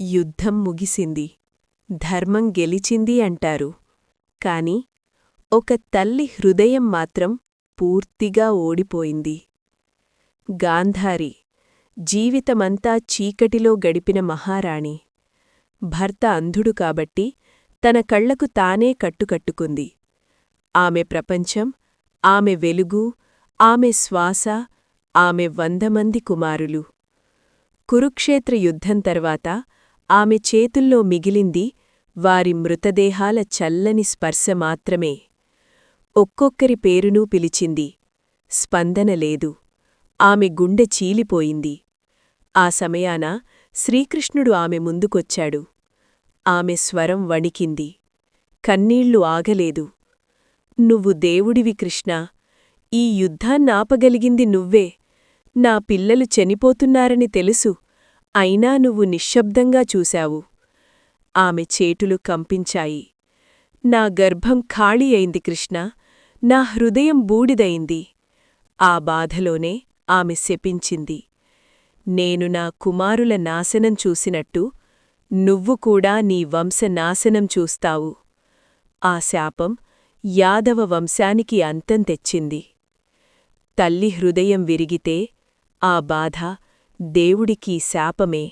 యుద్ధం ముగిసింది, ధర్మం గెలిచింది అంటారు. కాని ఒక తల్లి హృదయం మాత్రం పూర్తిగా ఓడిపోయింది. గాంధారి జీవితమంతా చీకటిలో గడిపిన మహారాణి. భర్త అంధుడు కాబట్టి తన కళ్లకు తానే కట్టుకట్టుకుంది. ఆమె ప్రపంచం, ఆమె వెలుగు, ఆమె శ్వాస, ఆమె 100 మంది కుమారులు. కురుక్షేత్ర యుద్ధం తర్వాత ఆమె చేతుల్లో మిగిలింది వారి మృతదేహాల చల్లని స్పర్శ మాత్రమే. ఒక్కొక్కరి పేరునూ పిలిచింది. స్పందన లేదు. ఆమె గుండె చీలిపోయింది. ఆ సమయాన శ్రీకృష్ణుడు ఆమె ముందుకొచ్చాడు. ఆమె స్వరం వణికింది. కన్నీళ్లు ఆగలేదు. నువ్వు దేవుడివి కృష్ణా, ఈ యుద్ధాన్నాపగలిగింది నువ్వే. నా పిల్లలు చనిపోతున్నారని తెలుసు, అయినా నువ్వు నిశ్శబ్దంగా చూశావు. ఆమె చేతులు కంపించాయి. నా గర్భం ఖాళీ అయింది కృష్ణా, నా హృదయం బూడిదయింది. ఆ బాధలోనే ఆమె శపించింది. నేను నా కుమారుల నాశనం చూసినట్టు నువ్వు కూడా నీ వంశనాశనం చూస్తావు. ఆ శాపం యాదవ వంశానికి అంతం తెచ్చింది. తల్లి హృదయం విరిగితే ఆ బాధ దేవుడికీ శాపమే.